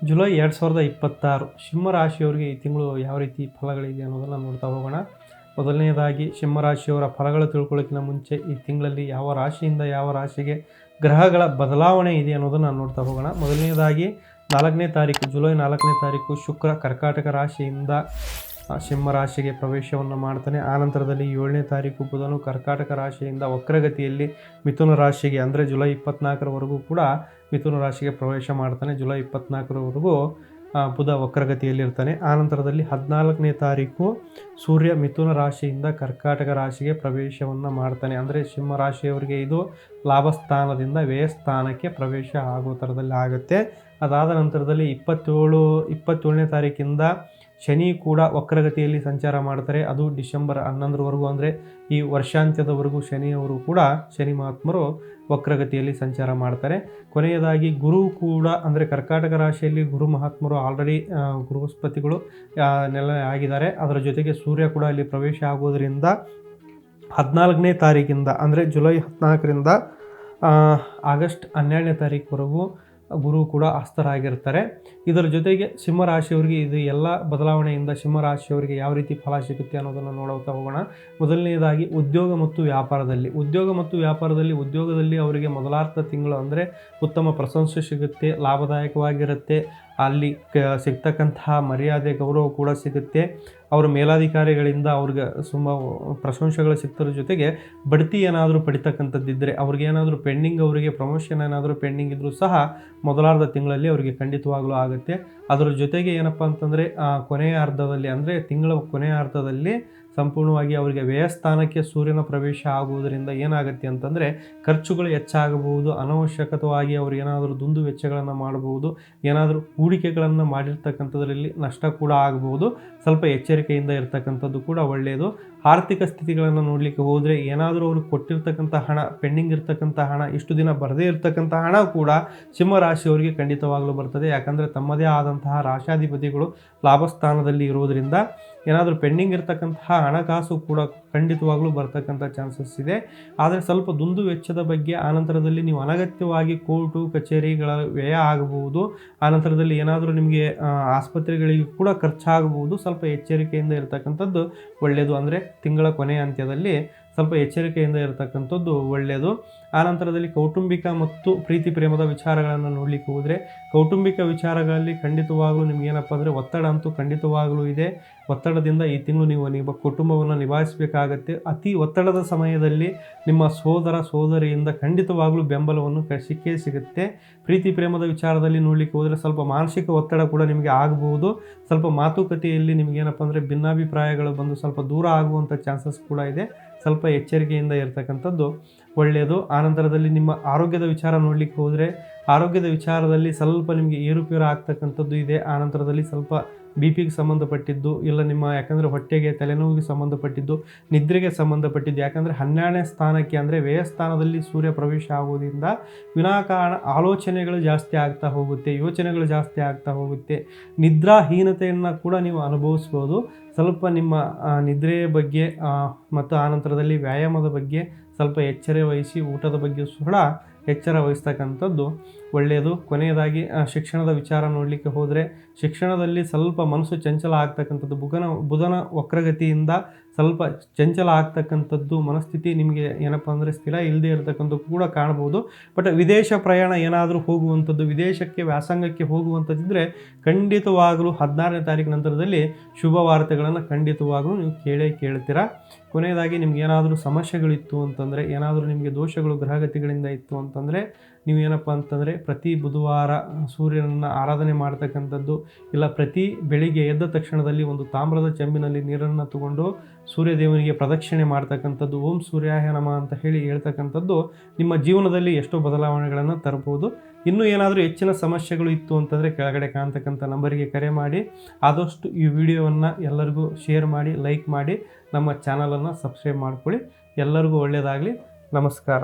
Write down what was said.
July 2026 ಸಿಂಹ ರಾಶಿಯವರಿಗೆ ಈ ತಿಂಗಳು ಯಾವ ರೀತಿ ಫಲಗಳಿದೆ ಅನ್ನೋದನ್ನು ನೋಡ್ತಾ ಹೋಗೋಣ. ಮೊದಲನೆಯದಾಗಿ ಸಿಂಹ ರಾಶಿಯವರ ಫಲಗಳು ತಿಳ್ಕೊಳ್ಳೋಕ್ಕಿಂತ ಮುಂಚೆ ಈ ತಿಂಗಳಲ್ಲಿ ಯಾವ ರಾಶಿಯಿಂದ ಯಾವ ರಾಶಿಗೆ ಗ್ರಹಗಳ ಬದಲಾವಣೆ ಇದೆ ಅನ್ನೋದನ್ನು ನೋಡ್ತಾ ಹೋಗೋಣ. ಮೊದಲನೆಯದಾಗಿ 4ನೇ ತಾರೀಕು ಜುಲೈ 4ನೇ ತಾರೀಕು ಶುಕ್ರ ಕರ್ಕಾಟಕ ರಾಶಿಯಿಂದ ಸಿಂಹ ರಾಶಿಗೆ ಪ್ರವೇಶವನ್ನು ಮಾಡ್ತಾನೆ. ಆನಂತರದಲ್ಲಿ 7ನೇ ತಾರೀಕು ಬುಧನು ಕರ್ಕಾಟಕ ರಾಶಿಯಿಂದ ವಕ್ರಗತಿಯಲ್ಲಿ ಮಿಥುನ ರಾಶಿಗೆ ಅಂದರೆ ಜುಲೈ 24ರವರೆಗೂ ಕೂಡ ಮಿಥುನ ರಾಶಿಗೆ ಪ್ರವೇಶ ಮಾಡ್ತಾನೆ. ಜುಲೈ 24ರವರೆಗೂ ಬುಧ ವಕ್ರಗತಿಯಲ್ಲಿರ್ತಾನೆ. ಆನಂತರದಲ್ಲಿ 14ನೇ ತಾರೀಕು ಸೂರ್ಯ ಮಿಥುನ ರಾಶಿಯಿಂದ ಕರ್ಕಾಟಕ ರಾಶಿಗೆ ಪ್ರವೇಶವನ್ನು ಮಾಡ್ತಾನೆ. ಅಂದರೆ ಸಿಂಹ ರಾಶಿಯವರಿಗೆ ಇದು ಲಾಭಸ್ಥಾನದಿಂದ ವ್ಯಯಸ್ಥಾನಕ್ಕೆ ಪ್ರವೇಶ ಆಗೋ ಥರದಲ್ಲಿ ಆಗುತ್ತೆ. ಅದಾದ ನಂತರದಲ್ಲಿ 27ನೇ ತಾರೀಕಿಂದ ಶನಿ ಕೂಡ ವಕ್ರಗತಿಯಲ್ಲಿ ಸಂಚಾರ ಮಾಡ್ತಾರೆ. ಅದು ಡಿಸೆಂಬರ್ 11ರವರೆಗೂ ಅಂದರೆ ಈ ವರ್ಷಾಂತ್ಯದವರೆಗೂ ಶನಿಯವರು ಕೂಡ ಶನಿ ಮಹಾತ್ಮರು ವಕ್ರಗತಿಯಲ್ಲಿ ಸಂಚಾರ ಮಾಡ್ತಾರೆ. ಕೊನೆಯದಾಗಿ ಗುರು ಕೂಡ ಅಂದರೆ ಕರ್ಕಾಟಕ ರಾಶಿಯಲ್ಲಿ ಗುರು ಮಹಾತ್ಮರು ಆಲ್ರೆಡಿ ಬೃಹಸ್ಪತಿಗಳು ನೆಲೆ ಆಗಿದ್ದಾರೆ. ಅದರ ಜೊತೆಗೆ ಸೂರ್ಯ ಕೂಡ ಅಲ್ಲಿ ಪ್ರವೇಶ ಆಗೋದರಿಂದ 14ನೇ ತಾರೀಕಿಂದ ಅಂದರೆ ಜುಲೈ 14ರಿಂದ ಆಗಸ್ಟ್ 12ನೇ ತಾರೀಕುವರೆಗೂ ಗುರು ಕೂಡ ಅಸ್ತರಾಗಿರ್ತಾರೆ. ಇದರ ಜೊತೆಗೆ ಸಿಂಹರಾಶಿಯವರಿಗೆ ಇದು ಎಲ್ಲ ಬದಲಾವಣೆಯಿಂದ ಸಿಂಹರಾಶಿಯವರಿಗೆ ಯಾವ ರೀತಿ ಫಲ ಸಿಗುತ್ತೆ ಅನ್ನೋದನ್ನು ನೋಡ್ತಾ ಹೋಗೋಣ. ಮೊದಲನೆಯದಾಗಿ ಉದ್ಯೋಗ ಮತ್ತು ವ್ಯಾಪಾರದಲ್ಲಿ ಉದ್ಯೋಗದಲ್ಲಿ ಅವರಿಗೆ ಮೊದಲಾರ್ಧ ತಿಂಗಳು ಅಂದರೆ ಉತ್ತಮ ಪ್ರಶಂಸೆ ಸಿಗುತ್ತೆ, ಲಾಭದಾಯಕವಾಗಿರುತ್ತೆ. ಅಲ್ಲಿ ಸಿಗ್ತಕ್ಕಂತಹ ಮರ್ಯಾದೆ ಗೌರವ ಕೂಡ ಸಿಗುತ್ತೆ. ಅವರ ಮೇಲಾಧಿಕಾರಿಗಳಿಂದ ಅವ್ರಿಗೆ ಪ್ರಶಂಸೆಗಳು ಸಿಗ್ತದ್ರ ಜೊತೆಗೆ ಬಡ್ತಿ ಏನಾದರೂ ಪಡಿತಕ್ಕಂಥದ್ದಿದ್ದರೆ ಅವ್ರಿಗೇನಾದರೂ ಪೆಂಡಿಂಗ್ ಅವರಿಗೆ ಪ್ರಮೋಷನ್ ಏನಾದರೂ ಪೆಂಡಿಂಗ್ ಇದ್ದರೂ ಸಹ ಮೊದಲಾರ್ಧ ತಿಂಗಳಲ್ಲಿ ಅವರಿಗೆ ಖಂಡಿತವಾಗಲೂ ಆಗುತ್ತೆ. ಅದರ ಜೊತೆಗೆ ಏನಪ್ಪ ಅಂತಂದರೆ ಕೊನೆಯ ಅರ್ಧದಲ್ಲಿ ಅಂದರೆ ತಿಂಗಳ ಕೊನೆಯ ಅರ್ಧದಲ್ಲಿ ಸಂಪೂರ್ಣವಾಗಿ ಅವರಿಗೆ ವ್ಯಯಸ್ಥಾನಕ್ಕೆ ಸೂರ್ಯನ ಪ್ರವೇಶ ಆಗುವುದರಿಂದ ಏನಾಗುತ್ತೆ ಅಂತಂದರೆ ಖರ್ಚುಗಳು ಹೆಚ್ಚಾಗಬಹುದು. ಅನವಶ್ಯಕವಾಗಿ ಅವರು ಏನಾದರೂ ದುಂದು ವೆಚ್ಚಗಳನ್ನು ಮಾಡಬಹುದು. ಏನಾದರೂ ಹೂಡಿಕೆಗಳನ್ನು ಮಾಡಿರ್ತಕ್ಕಂಥದ್ರಲ್ಲಿ ನಷ್ಟ ಕೂಡ ಆಗಬಹುದು. ಸ್ವಲ್ಪ ಎಚ್ಚರಿಕೆಯಿಂದ ಇರತಕ್ಕಂಥದ್ದು ಕೂಡ ಒಳ್ಳೆಯದು. ಆರ್ಥಿಕ ಸ್ಥಿತಿಗಳನ್ನು ನೋಡಲಿಕ್ಕೆ ಹೋದರೆ ಏನಾದರೂ ಅವರು ಕೊಟ್ಟಿರ್ತಕ್ಕಂಥ ಹಣ, ಪೆಂಡಿಂಗ್ ಇರ್ತಕ್ಕಂಥ ಹಣ, ಇಷ್ಟು ದಿನ ಬರದೇ ಇರತಕ್ಕಂಥ ಹಣ ಕೂಡ ಸಿಂಹರಾಶಿಯವರಿಗೆ ಖಂಡಿತವಾಗಲೂ ಬರ್ತದೆ. ಯಾಕಂದರೆ ತಮ್ಮದೇ ಆದಂತಹ ರಾಶಾಧಿಪತಿಗಳು ಲಾಭಸ್ಥಾನದಲ್ಲಿ ಇರುವುದರಿಂದ ಏನಾದರೂ ಪೆಂಡಿಂಗ್ ಇರತಕ್ಕಂತಹ ಹಣಕಾಸು ಕೂಡ ಖಂಡಿತವಾಗಲೂ ಬರ್ತಕ್ಕಂಥ ಚಾನ್ಸಸ್ ಇದೆ. ಆದರೆ ಸ್ವಲ್ಪ ದುಂದು ವೆಚ್ಚದ ಬಗ್ಗೆ ಆನಂತರದಲ್ಲಿ ನೀವು ಅನಗತ್ಯವಾಗಿ ಕೋರ್ಟು ಕಚೇರಿಗಳ ವ್ಯಯ ಆಗಬಹುದು. ಆನಂತರದಲ್ಲಿ ಏನಾದರೂ ನಿಮಗೆ ಆಸ್ಪತ್ರೆಗಳಿಗೆ ಕೂಡ ಖರ್ಚಾಗಬಹುದು. ಸ್ವಲ್ಪ ಎಚ್ಚರಿಕೆಯಿಂದ ಇರತಕ್ಕಂಥದ್ದು ಒಳ್ಳೆಯದು. ಅಂದರೆ ತಿಂಗಳ ಕೊನೆಯ ಅಂತ್ಯದಲ್ಲಿ ಸ್ವಲ್ಪ ಎಚ್ಚರಿಕೆಯಿಂದ ಇರತಕ್ಕಂಥದ್ದು ಒಳ್ಳೆಯದು. ಆನಂತರದಲ್ಲಿ ಕೌಟುಂಬಿಕ ಮತ್ತು ಪ್ರೀತಿ ಪ್ರೇಮದ ವಿಚಾರಗಳನ್ನು ನೋಡಲಿಕ್ಕೆ ಹೋದರೆ ಕೌಟುಂಬಿಕ ವಿಚಾರಗಳಲ್ಲಿ ಖಂಡಿತವಾಗಲೂ ನಿಮಗೇನಪ್ಪ ಅಂದರೆ ಒತ್ತಡ ಅಂತೂ ಖಂಡಿತವಾಗಲೂ ಇದೆ. ಒತ್ತಡದಿಂದ ಈ ತಿಂಗಳು ನೀವು ನಿಮ್ಮ ಕುಟುಂಬವನ್ನು ನಿಭಾಯಿಸಬೇಕಾಗತ್ತೆ. ಅತಿ ಒತ್ತಡದ ಸಮಯದಲ್ಲಿ ನಿಮ್ಮ ಸೋದರ ಸೋದರಿಯಿಂದ ಖಂಡಿತವಾಗಲೂ ಬೆಂಬಲವನ್ನು ಸಿಕ್ಕೇ ಸಿಗುತ್ತೆ. ಪ್ರೀತಿ ಪ್ರೇಮದ ವಿಚಾರದಲ್ಲಿ ನೋಡಲಿಕ್ಕೆ ಹೋದರೆ ಸ್ವಲ್ಪ ಮಾನಸಿಕ ಒತ್ತಡ ಕೂಡ ನಿಮಗೆ ಆಗಬಹುದು. ಸ್ವಲ್ಪ ಮಾತುಕತೆಯಲ್ಲಿ ನಿಮಗೇನಪ್ಪ ಅಂದರೆ ಭಿನ್ನಾಭಿಪ್ರಾಯಗಳು ಬಂದು ಸ್ವಲ್ಪ ದೂರ ಆಗುವಂಥ ಚಾನ್ಸಸ್ ಕೂಡ ಇದೆ. ಸ್ವಲ್ಪ ಎಚ್ಚರಿಕೆಯಿಂದ ಇರತಕ್ಕಂಥದ್ದು ಒಳ್ಳೆಯದು. ಆನಂತರದಲ್ಲಿ ನಿಮ್ಮ ಆರೋಗ್ಯದ ವಿಚಾರ ನೋಡಲಿಕ್ಕೆ ಹೋದರೆ ಆರೋಗ್ಯದ ವಿಚಾರದಲ್ಲಿ ಸ್ವಲ್ಪ ನಿಮಗೆ ಏರುಪೇರು ಆಗ್ತಕ್ಕಂಥದ್ದು ಇದೆ. ಆನಂತರದಲ್ಲಿ ಸ್ವಲ್ಪ BP-ಗೆ ಸಂಬಂಧಪಟ್ಟಿದ್ದು ಇಲ್ಲ ಯಾಕಂದರೆ ಹೊಟ್ಟೆಗೆ ತಲೆನೋವಿಗೆ ಸಂಬಂಧಪಟ್ಟಿದ್ದು, ನಿದ್ರೆಗೆ ಸಂಬಂಧಪಟ್ಟಿದ್ದು. ಯಾಕಂದರೆ 12ನೇ ಸ್ಥಾನಕ್ಕೆ ಅಂದರೆ ವ್ಯಯಸ್ಥಾನದಲ್ಲಿ ಸೂರ್ಯ ಪ್ರವೇಶ ಆಗೋದ್ರಿಂದ ವಿನಾಕಾರಣ ಆಲೋಚನೆಗಳು ಜಾಸ್ತಿ ಆಗ್ತಾ ಹೋಗುತ್ತೆ, ಯೋಚನೆಗಳು ಜಾಸ್ತಿ ಆಗ್ತಾ ಹೋಗುತ್ತೆ. ನಿದ್ರಾಹೀನತೆಯನ್ನು ಕೂಡ ನೀವು ಅನುಭವಿಸ್ಬೋದು. ಸ್ವಲ್ಪ ನಿಮ್ಮ ನಿದ್ರೆಯ ಬಗ್ಗೆ ಮತ್ತು ಆನಂತರದಲ್ಲಿ ವ್ಯಾಯಾಮದ ಬಗ್ಗೆ ಸ್ವಲ್ಪ ಎಚ್ಚರ ವಹಿಸಿ, ಊಟದ ಬಗ್ಗೆ ಕೂಡ ಎಚ್ಚರ ವಹಿಸ್ತಕ್ಕಂಥದ್ದು ಒಳ್ಳೆಯದು. ಕೊನೆಯದಾಗಿ ಶಿಕ್ಷಣದ ವಿಚಾರ ನೋಡಲಿಕ್ಕೆ ಹೋದರೆ ಶಿಕ್ಷಣದಲ್ಲಿ ಸ್ವಲ್ಪ ಮನಸ್ಸು ಚಂಚಲ ಆಗ್ತಕ್ಕಂಥದ್ದು, ಬುಧನ ವಕ್ರಗತಿಯಿಂದ ಸ್ವಲ್ಪ ಚಂಚಲ ಆಗ್ತಕ್ಕಂಥದ್ದು ಮನಸ್ಥಿತಿ ನಿಮಗೆ ಏನಪ್ಪ ಅಂದರೆ ಸ್ಥಿರ ಇಲ್ಲದೆ ಇರತಕ್ಕಂಥದ್ದು ಕೂಡ ಕಾಣ್ಬೋದು. ಬಟ್ ವಿದೇಶ ಪ್ರಯಾಣ ಏನಾದರೂ ಹೋಗುವಂಥದ್ದು, ವಿದೇಶಕ್ಕೆ ವ್ಯಾಸಂಗಕ್ಕೆ ಹೋಗುವಂಥದ್ದಿದ್ದರೆ ಖಂಡಿತವಾಗಲೂ 16ನೇ ತಾರೀಕು ನಂತರದಲ್ಲಿ ಶುಭ ವಾರ್ತೆಗಳನ್ನು ಖಂಡಿತವಾಗಲೂ ನೀವು ಕೇಳ್ತೀರಾ. ಕೊನೆಯದಾಗಿ ನಿಮ್ಗೆ ಏನಾದರೂ ಸಮಸ್ಯೆಗಳಿತ್ತು ಅಂತಂದರೆ, ಏನಾದರೂ ನಿಮಗೆ ದೋಷಗಳು ಗ್ರಹಗತಿಗಳಿಂದ ಇತ್ತು ಅಂತಂದರೆ ನೀವೇನಪ್ಪ ಅಂತಂದರೆ ಪ್ರತಿ ಬುಧವಾರ ಸೂರ್ಯನನ್ನು ಆರಾಧನೆ ಮಾಡ್ತಕ್ಕಂಥದ್ದು, ಇಲ್ಲ ಪ್ರತಿ ಬೆಳಿಗ್ಗೆ ಎದ್ದ ತಕ್ಷಣದಲ್ಲಿ ಒಂದು ತಾಮ್ರದ ಚೆಂಬಿನಲ್ಲಿ ನೀರನ್ನು ತಗೊಂಡು ಸೂರ್ಯದೇವನಿಗೆ ಪ್ರದಕ್ಷಿಣೆ ಮಾಡ್ತಕ್ಕಂಥದ್ದು, ಓಂ ಸೂರ್ಯಾಯ ನಮಃ ಅಂತ ಹೇಳ್ತಕ್ಕಂಥದ್ದು ನಿಮ್ಮ ಜೀವನದಲ್ಲಿ ಎಷ್ಟೋ ಬದಲಾವಣೆಗಳನ್ನು ತರಬಹುದು. ಇನ್ನೂ ಏನಾದರೂ ಹೆಚ್ಚಿನ ಸಮಸ್ಯೆಗಳು ಇತ್ತು ಅಂತಂದರೆ ಕೆಳಗಡೆ ಕಾಣ್ತಕ್ಕಂಥ ನಂಬರಿಗೆ ಕರೆ ಮಾಡಿ. ಆದಷ್ಟು ಈ ವಿಡಿಯೋವನ್ನು ಎಲ್ಲರಿಗೂ ಶೇರ್ ಮಾಡಿ, ಲೈಕ್ ಮಾಡಿ, ನಮ್ಮ ಚಾನಲನ್ನು ಸಬ್ಸ್ಕ್ರೈಬ್ ಮಾಡ್ಕೊಳ್ಳಿ. ಎಲ್ಲರಿಗೂ ಒಳ್ಳೆಯದಾಗಲಿ. ನಮಸ್ಕಾರ.